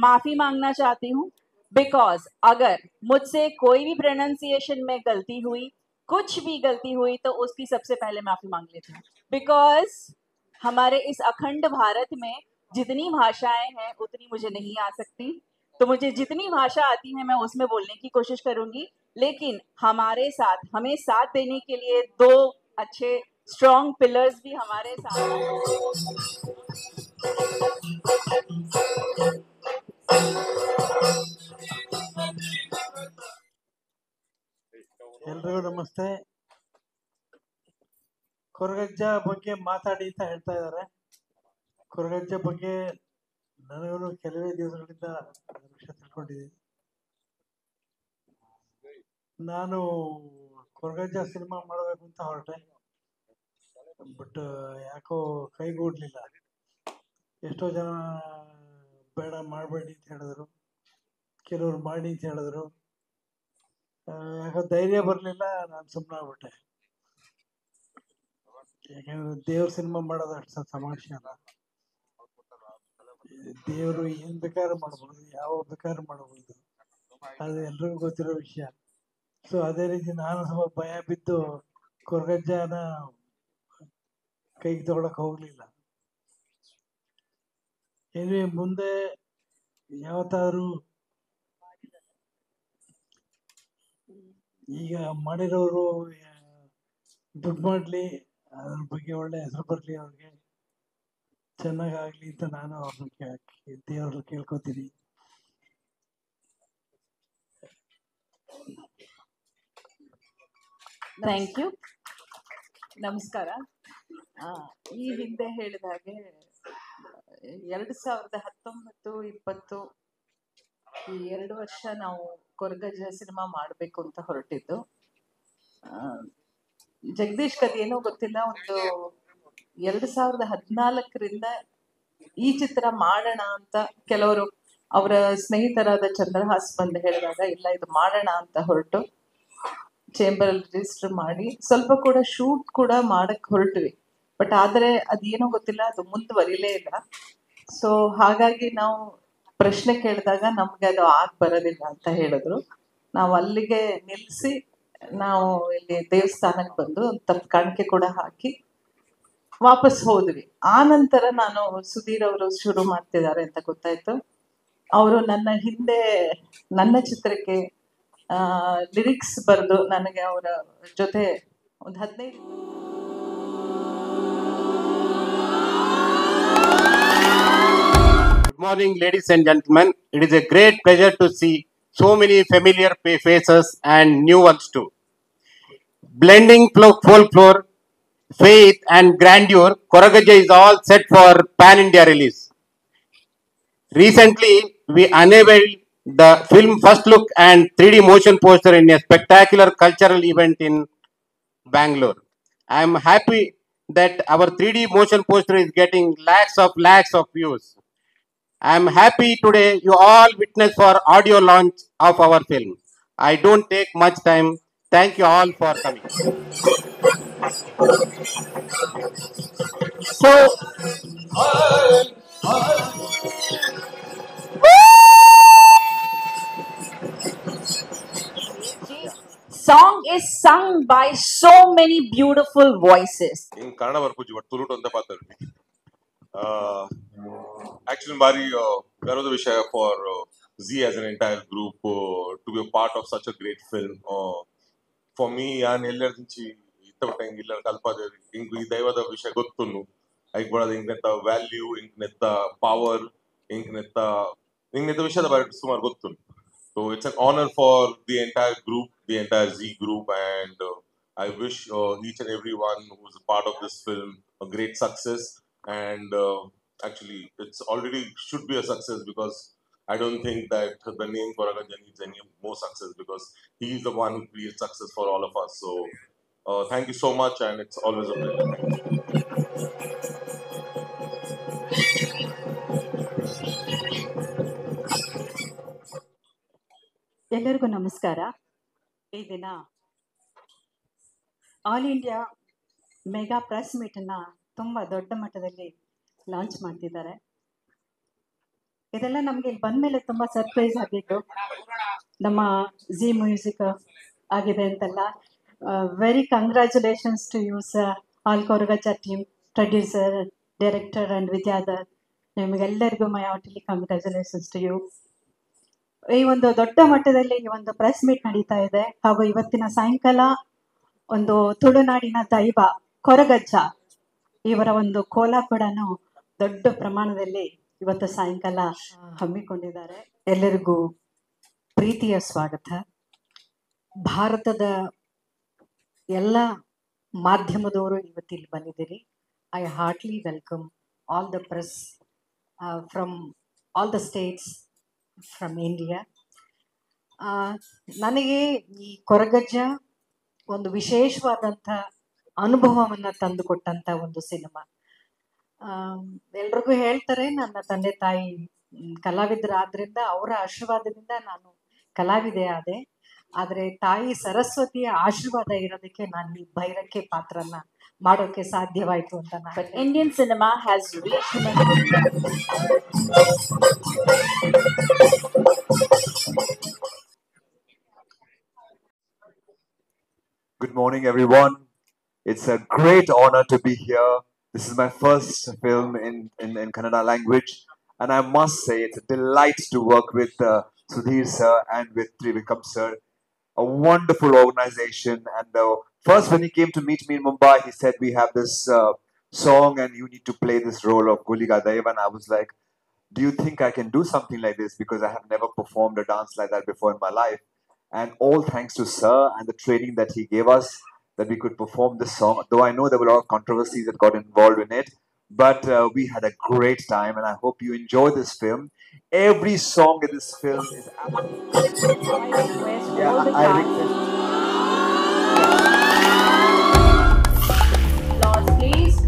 माफी मांगना चाहती हूँ, बिकॉज अगर मुझसे कोई भी प्रोनाउंसिएशन में गलती हुई, कुछ भी गलती हुई, तो उसकी सबसे पहले माफी मांग लेती हूँ। बिकॉज हमारे इस अखंड भारत में जितनी भाषाएं हैं उतनी मुझे नहीं आ सकती, तो मुझे जितनी भाषा आती है मैं उसमें बोलने की कोशिश करूंगी, लेकिन हमें साथ देने के लिए दो अच्छे स्ट्रॉन्ग पिलर्स भी हमारे साथ ಎಲ್ರಿಗೂ ನಮಸ್ತೆ. ಕೊರಗಜ್ಜ ಬಗ್ಗೆ ಮಾತಾಡಿ ಅಂತ ಹೇಳ್ತಾ ಇದ್ದಾರೆ. ಕೊರಗಜ್ಜ ಬಗ್ಗೆ ನನಗೂ ಕೆಲವೇ ದಿವಸಗಳಿಂದ ವಿಷಯ ತಿಳ್ಕೊಂಡಿದ್ದೀನಿ. ನಾನು ಕೊರಗಜ್ಜ ಸಿನಿಮಾ ಮಾಡಬೇಕು ಅಂತ ಹೊರಟೆ, ಬಟ್ ಯಾಕೋ ಕೈಗೂಡ್ಲಿಲ್ಲ. ಎಷ್ಟೋ ಜನ ಬೇಡ ಮಾಡಬೇಡಿ ಅಂತ ಹೇಳಿದ್ರು, ಕೆಲವರು ಮಾಡಿ ಅಂತ ಹೇಳಿದ್ರು. ಯಾಕೋ ಧೈರ್ಯ ಬರಲಿಲ್ಲ, ನಾನು ಸುಮ್ಮನೆ ಆಗ್ಬಿಟ್ಟೆ. ಯಾಕಂದ್ರೆ ದೇವ್ರ ಸಿನಿಮಾ ಮಾಡೋದು ಅಷ್ಟು ತಮಾಷೆ ಅಲ್ಲ. ದೇವರು ಏನ್ ಬೇಕಾದ್ರೂ ಮಾಡ್ಬೋದು, ಯಾವ ಬೇಕಾದ್ರೂ ಮಾಡ್ಬೋದು, ಅದು ಎಲ್ರಿಗೂ ಗೊತ್ತಿರೋ ವಿಷಯ. ಸೊ ಅದೇ ರೀತಿ ನಾನು ಸ್ವಲ್ಪ ಭಯ ಬಿದ್ದು ಕೊರಗಜ್ಜನ ಕೈಗೆ ತಗೊಳಕ್ ಹೋಗ್ಲಿಲ್ಲ. ಏನೇ ಮುಂದೆ ಯಾವತ್ತಾದ್ರೂ ಈಗ ಮಾಡಿರೋರು ದುಡ್ಡು ಮಾಡ್ಲಿ, ಅದ್ರ ಬಗ್ಗೆ ಒಳ್ಳೆ ಹೆಸರು ಬರ್ಲಿ, ಅವ್ರಿಗೆ ಚೆನ್ನಾಗಾಗ್ಲಿ ಅಂತ ನಾನು ಅವ್ರನ್ನ ದೇವ್ರಲ್ಲಿ ಕೇಳ್ಕೊತೀನಿ. Thank you. ನಮಸ್ಕಾರ. ಈ ಹಿಂದೆ ಹೇಳಿದ ಹಾಗೆ 2019-20 ಈ 2 ವರ್ಷ ನಾವು ಕೊರಗಜ್ಜ ಸಿನಿಮಾ ಮಾಡಬೇಕು ಅಂತ ಹೊರಟಿದ್ದು. ಜಗದೀಶ್ ಕದೇನೋ ಗೊತ್ತಿಲ್ಲ, ಒಂದು 2014ರಿಂದ ಈ ಚಿತ್ರ ಮಾಡೋಣ ಅಂತ ಕೆಲವರು ಅವರ ಸ್ನೇಹಿತರಾದ ಚಂದ್ರಹಾಸ್ ಬಂದು ಹೇಳಿದಾಗ ಇಲ್ಲ ಇದು ಮಾಡೋಣ ಅಂತ ಹೊರಟು ಚೇಂಬರ್ ಅಲ್ಲಿ ರಿಜಿಸ್ಟರ್ ಮಾಡಿ ಸ್ವಲ್ಪ ಕೂಡ ಶೂಟ್ ಕೂಡ ಮಾಡಕ್ ಹೊರಟ್ವಿ. ಬಟ್ ಆದ್ರೆ ಅದೇನೋ ಗೊತ್ತಿಲ್ಲ, ಅದು ಮುಂದುವರಿಲೇ ಇಲ್ಲ. ಸೊ ಹಾಗಾಗಿ ನಾವು ಪ್ರಶ್ನೆ ಕೇಳಿದಾಗ ನಮ್ಗೆ ಅದು ಬರೋದಿಲ್ಲ ಅಂತ ಹೇಳಿದ್ರು. ನಾವು ಅಲ್ಲಿಗೆ ನಿಲ್ಲಿಸಿ ನಾವು ಇಲ್ಲಿ ದೇವಸ್ಥಾನಕ್ಕೆ ಬಂದು ತಪ್ಪು ಕಾಣಿಕೆ ಕೂಡ ಹಾಕಿ ವಾಪಸ್ ಹೋದ್ವಿ. ಆ ನಂತರ ನಾನು ಸುಧೀರ್ ಅವರು ಶುರು ಮಾಡ್ತಿದ್ದಾರೆ ಅಂತ ಗೊತ್ತಾಯ್ತು. ಅವರು ನನ್ನ ಹಿಂದೆ ನನ್ನ ಚಿತ್ರಕ್ಕೆ ಲಿರಿಕ್ಸ್ ಬರೆದು ನನಗೆ ಅವರ ಜೊತೆ ಒಂದು 15. Good morning, ladies and gentlemen. It is a great pleasure to see so many familiar faces and new ones too. Blending folklore, faith and grandeur, Koragajja is all set for pan-India release. Recently, we unveiled the film first look and 3D motion poster in a spectacular cultural event in Bangalore. I am happy that our 3D motion poster is getting lakhs of views. I am happy today you all witness for audio launch of our film. I don't take much time. Thank you all for coming. So, song is sung by so many beautiful voices. In Kannada Varpuji, but Tulutu anta paatari. Actually, Mari, Garuda Vishaya for Z as an entire group to be a part of such a great film. For me, ನಾನು ಎಲ್ಲರಿಂದ ಇತ್ತಬಿಟ್ಟ ಇಲ್ಲ ಕಲ್ಪದೇವಿ ink ಈ ದೈವದ ವಿಷಯ ಗೊತ್ತುನು hike ಬರೋದು ಇಂಕ್ನೆತ್ತ value ಇಂಕ್ನೆತ್ತ power ಇಂಕ್ನೆತ್ತ ವಿಷಯದ ಬಗ್ಗೆ ಸುಮಾರು ಗೊತ್ತುನು. So it's an honor for the entire group, the entire Z group, and I wish each and everyone who's a part of this film a great success. And actually, it's already should be a success because I don't think that the name Koragajja needs any more success because he is the one who creates success for all of us. So thank you so much, and it's always a pleasure. ಎಲ್ಲರಿಗೂ ನಮಸ್ಕಾರ. ಈ ದಿನ all India mega press ಮೀಟನ್ನು ತುಂಬ ದೊಡ್ಡ ಮಟ್ಟದಲ್ಲಿ launch ಮಾಡ್ತಿದ್ದಾರೆ. ಇದೆಲ್ಲ ನಮ್ಗೆ ಇಲ್ಲಿ ಬಂದ್ಮೇಲೆ ತುಂಬಾ ಸರ್ಪ್ರೈಸ್ ಆಗಿತ್ತು. ನಮ್ಮ ಜಿ ಮ್ಯೂಸಿಕ್ ಆಗಿದೆ ಅಂತೆಲ್ಲ. Very congratulations to you sir, all Koragajja team, producer, director and Vidyadhar, ನಿಮಗೆಲ್ಲರಿಗೂ my heartly congratulations to you. ಈ ಒಂದು ದೊಡ್ಡ ಮಟ್ಟದಲ್ಲಿ ಈ ಒಂದು ಪ್ರೆಸ್ ಮೀಟ್ ನಡೀತಾ ಇದೆ, ಹಾಗೂ ಇವತ್ತಿನ ಸಾಯಂಕಾಲ ಒಂದು ತುಳುನಾಡಿನ ದೈವ ಕೊರಗಜ್ಜ ಇವರ ಒಂದು ಕೋಲ ಕೂಡ ದೊಡ್ಡ ಪ್ರಮಾಣದಲ್ಲಿ ಇವತ್ತು ಸಾಯಂಕಾಲ ಹಮ್ಮಿಕೊಂಡಿದ್ದಾರೆ. ಎಲ್ಲರಿಗೂ ಪ್ರೀತಿಯ ಸ್ವಾಗತ. ಭಾರತದ ಎಲ್ಲ ಮಾಧ್ಯಮದವರು ಇವತ್ತಿಲ್ಲಿ ಬಂದಿದ್ದೀರಿ. I heartly welcome all the press from all the states from India. ನನಗೆ ಈ ಕೊರಗಜ್ಜ ಒಂದು ವಿಶೇಷವಾದಂಥ ಅನುಭವವನ್ನು ತಂದುಕೊಟ್ಟಂಥ ಒಂದು ಸಿನಿಮಾ. ಎಲ್ರಿಗೂ ಹೇಳ್ತಾರೆ, ನನ್ನ ತಂದೆ ತಾಯಿ ಕಲಾವಿದರಾದ್ರಿಂದ ಅವರ ಆಶೀರ್ವಾದದಿಂದ ನಾನು ಕಲಾವಿದೆ ಆದೆ. ಆದರೆ ತಾಯಿ ಸರಸ್ವತಿಯ ಆಶೀರ್ವಾದ ಇರೋದಕ್ಕೆ ನಾನು ಈ ಭೈರಕ್ಕೆ ಪಾತ್ರನ ಮಾಡೋಕೆ ಸಾಧ್ಯವಾಯಿತು ಅಂತ ನಾನು. Indian cinema has reached Good morning, everyone. It's a great honor to be here. This is my first film in Kannada language, and I must say it's a delight to work with Sudhir sir and with Trivikram sir. A wonderful organization. And first, when he came to meet me in Mumbai, he said, "We have this song, and you need to play this role of Guliga Dev." And I was like, "Do you think I can do something like this? Because I have never performed a dance like that before in my life." And all thanks to sir and the training that he gave us, that we could perform this song. Though I know there were a lot of controversies that got involved in it, but we had a great time, and I hope you enjoy this film. Every song in this film is applause, please.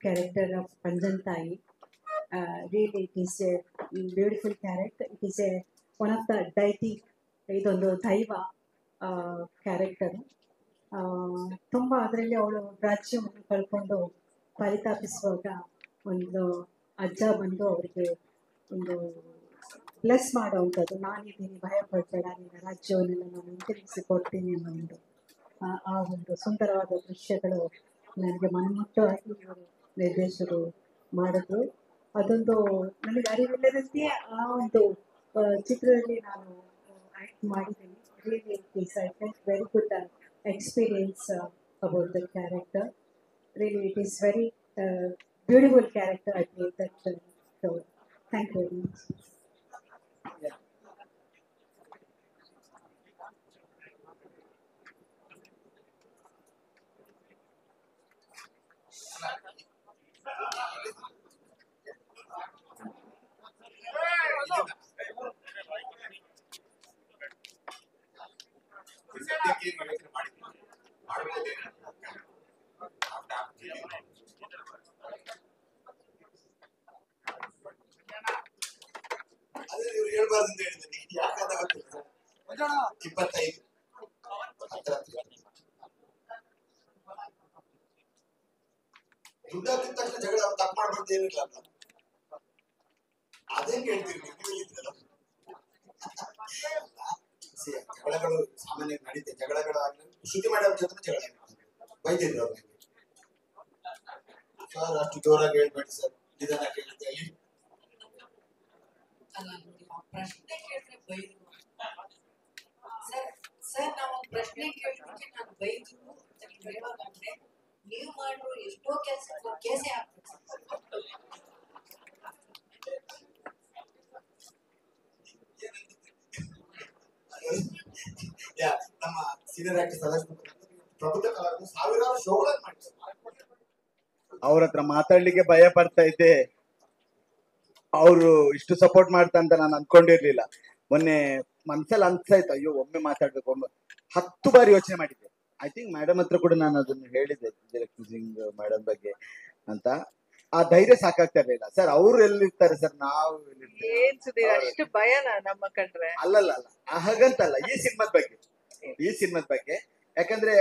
Character of Panjantai. Really, it is a beautiful character. It is one of the deity, ಇದೊಂದು ದೈವ character. ತುಂಬ ಅದರಲ್ಲಿ ಅವಳು ರಾಜ್ಯವನ್ನು ಕಳ್ಕೊಂಡು ಪರಿತಾಪಿಸುವಾಗ ಒಂದು ಅಜ್ಜ ಬಂದು ಅವರಿಗೆ ಒಂದು ಬ್ಲೆಸ್ ಮಾಡೋವಂಥದ್ದು, ನಾನಿದ್ದೀನಿ, ಭಯ ಪಡಬೇಡ, ನಿನ್ನ ರಾಜ್ಯವನ್ನೆಲ್ಲ ನಾನು ಹಿಂತಿರುಗಿಸಿ ಕೊಡ್ತೀನಿ ಅನ್ನೋ ಒಂದು ಆ ಒಂದು ಸುಂದರವಾದ ದೃಶ್ಯಗಳು ನನಗೆ ಮನಮುಟ್ಟವಾಗಿ ಇವರು ನಿರ್ದೇಶಕರು ಮಾಡಿದ್ರು. ಅದೊಂದು ನನಗೆ ಅರಿವಿಲ್ಲದಂತೆ ಆ ಒಂದು ಚಿತ್ರದಲ್ಲಿ ನಾನು ಆ್ಯಕ್ಟ್ ಮಾಡಿದ್ದೀನಿ. Really I felt very good experience about the character. Really, it is very beautiful character. I played that. So, thank you very much. ಹೇಳ್ಬಾರ್ದು ಹೇಳಿದ್ದೀನಿ, ಯಾಕಂದ್ರೆ 25 ದುಡ್ಡು ಹಾಕಿದ ತಕ್ಷಣ ಜಗಳ ತಪ್ಪು ಮಾಡ್ಬಾರ್ದು ಏನಿಲ್ಲ. ಅದೇ ಕೇಳ್ತೀರಿ ಜಗಳಗಳು ಸಾಮಾನ್ಯ ನಡೀತೆ. ಜಗಳಗಳಾಗ್ಲಿ ಶ್ರುತಿ ಮಾಡಿ ಅವ್ರ ಜೊತೆ ಜಗಳ ಬೈದಿದ್ರು ಅವ್ರಿಗೆ. ಸರ್ ಅಷ್ಟು ಜೋರಾಗಿ ಹೇಳ್ಬೇಡಿ ಸರ್, ನಿಧಾನ ಕೇಳ್ತೇವೆ. ಪ್ರಶ್ನೆ ಕೇಳಿದ್ರೆ ಬೈದ್ರು ಸರ್ ನಾವೊಂದು ಪ್ರಶ್ನೆ ಕೇಳಿದಕ್ಕೆ ನಾನು ಬೈದ್ರು ಅಂತ ನೀವು ಹೇಳೋದಂದ್ರೆ ನೀವು ಮಾಡಿರೋ ಎಷ್ಟೋ ಕೇಸೇ ಆಗ್ತದೆ. ನಮ್ಮ ಸೀನಿಯರ್ ಆಕ್ಟರ್ ಸದಸ್ಯ ಪ್ರಬುದ್ಧ ಕಲಾವಿದರು ಸಾವಿರಾರು ಶೋಗಳನ್ನು ಮಾಡ್ತಾರೆ. ಅವ್ರ ಹತ್ರ ಮಾತಾಡ್ಲಿಕ್ಕೆ ಭಯ ಪಡ್ತಾ ಇದ್ದೆ. ಅವರು ಇಷ್ಟು ಸಪೋರ್ಟ್ ಮಾಡ್ತಾ ಅಂತ ನಾನು ಅನ್ಕೊಂಡಿರ್ಲಿಲ್ಲ. ಮೊನ್ನೆ ಮನ್ಸಲ್ಲಿ ಅನ್ಸಾಯ್ತು, ಅಯ್ಯೋ ಒಮ್ಮೆ ಮಾತಾಡ್ಬೇಕು, 10 ಬಾರಿ ಯೋಚನೆ ಮಾಡಿದ್ದೆ. ಐ ಥಿಂಕ್ ಮೇಡಮ್ ಹತ್ರ ಕೂಡ ನಾನು ಅದನ್ನು ಹೇಳಿದ್ದೆ, ಡೈರೆಕ್ಟರ್ ಸಿಂಗ್ ಮೇಡಮ್ ಬಗ್ಗೆ ಅಂತ. ಆ ಧೈರ್ಯ ಸಾಕಾಗ್ತಾ ಇರ್ಲಿಲ್ಲ ಸರ್. ಅವ್ರು ಎಲ್ಲಿರ್ತಾರೆ ಸರ್, ನಾವು ಎಲ್ಲಿರ್ತೀವಿ? ಏನ್ ಸುದೀರ್ ಅಷ್ಟು ಭಯನಾ ನಮ್ಮ ಕಂಡ್ರೆ? ಅಲ್ಲಲ್ಲ ಅಲ್ಲ, ಹಾಗಂತಲ್ಲ, ಈ ಸಿನಿಮಾದ ಬಗ್ಗೆ ಯಾಕಂದ್ರೆ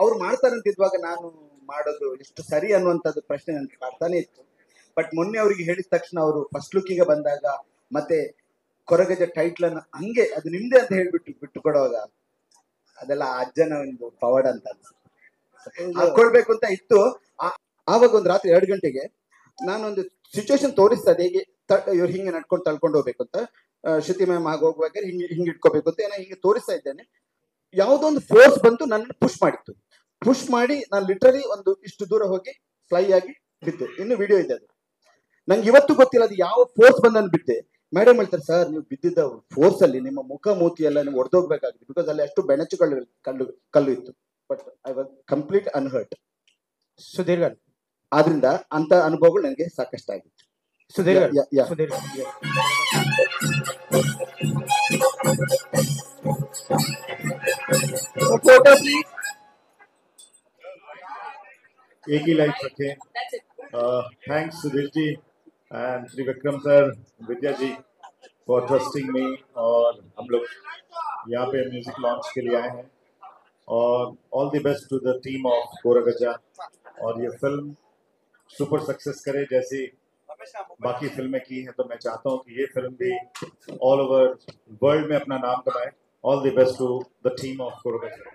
ಅವ್ರು ಮಾಡ್ತಾರಂತಿದ್ವಾಗ ನಾನು ಮಾಡೋದು ಎಷ್ಟು ಸರಿ ಅನ್ನುವಂಥದ್ದು ಪ್ರಶ್ನೆ ನನ್ಗೆ ಕಾಡ್ತಾನೆ ಇತ್ತು. ಬಟ್ ಮೊನ್ನೆ ಅವರಿಗೆ ಹೇಳಿದ ತಕ್ಷಣ ಅವರು ಫಸ್ಟ್ ಲುಕ್ಕಿಗೆ ಬಂದಾಗ ಮತ್ತೆ ಕೊರಗಜ ಟೈಟ್ಲ್ ಅನ್ನ ಹಂಗೆ ಅದು ನಿಮ್ದೇ ಅಂತ ಹೇಳ್ಬಿಟ್ಟು ಬಿಟ್ಟು ಕೊಡುವಾಗ ಅದೆಲ್ಲ ಅಜ್ಜನ ಒಂದು ಪವಾಡ ಅಂತ ಅನ್ಸುತ್ತೆ. ಹಾಕೊಳ್ಬೇಕು ಅಂತ ಇತ್ತು. ಆವಾಗ ಒಂದು ರಾತ್ರಿ 2 ಗಂಟೆಗೆ ನಾನೊಂದು ಸಿಚುವೇಶನ್ ತೋರಿಸ್ತಾ ಇದ್ದೆ, ಹೇಗೆ ಇವ್ರು ಹಿಂಗೆ ನಡ್ಕೊಂಡು ತಳ್ಕೊಂಡು ಹೋಗ್ಬೇಕು ಅಂತ, ಶ್ರುತಿ ಮ್ಯಾಮ್ ಹೋಗುವಾಗ ಹಿಂಗೆ ಇಟ್ಕೋಬೇಕು ಅಂತ ಏನೋ ಹಿಂಗೆ ತೋರಿಸ್ತಾ ಇದ್ದೇನೆ. ಯಾವುದೋ ಒಂದು ಫೋರ್ಸ್ ಬಂತು, ನನ್ನ ಪುಷ್ ಮಾಡಿ ನಾನು ಲಿಟ್ರಲಿ ಒಂದು ಇಷ್ಟು ದೂರ ಹೋಗಿ ಫ್ಲೈ ಆಗಿ ಬಿದ್ದೆ. ಇನ್ನು ವಿಡಿಯೋ ಇದೆ ಅದು. ನಂಗೆ ಇವತ್ತು ಗೊತ್ತಿಲ್ಲ ಅದು ಯಾವ ಫೋರ್ಸ್ ಬಂದು ಬಿದ್ದೆ. ಮೇಡಮ್ ಹೇಳ್ತಾರೆ, ಸರ್ ನೀವು ಬಿದ್ದಿದ್ದ ಫೋರ್ಸ್ ಅಲ್ಲಿ ನಿಮ್ಮ ಮುಖ ಮೂತಿ ಎಲ್ಲ ನೀವು ಒಡೆದೋಗ್ಬೇಕಾಗಿದೆ, ಬಿಕಾಸ್ ಅಲ್ಲಿ ಅಷ್ಟು ಬೆಣಚುಗಳು ಕಲ್ಲು ಇತ್ತು. But I was complete unhurt. Sudheer garu, ಆದ್ರಿಂದ ಅಂತ ಅನುಭವಗಳು ನನಗೆ ಸಾಕಷ್ಟು ಆಗಿತ್ತು. Sudheer garu, Yeah. Sudheer Photo please. एक ही लाइफ रखें. Thanks Sudheer ji and Trivikram sir, Vidya ji for trusting me. और हम लोग यहाँ पे म्यूजिक लॉन्च के लिए आए हैं, और all the best to the team of Koragajja. और ये फिल्म सुपर सक्सेस करे जैसी बाकी फिल्में की हैं, तो मैं चाहता हूँ कि ये फिल्म भी ऑल ओवर वर्ल्ड में अपना नाम कमाए. All the best to the team of Koragajja.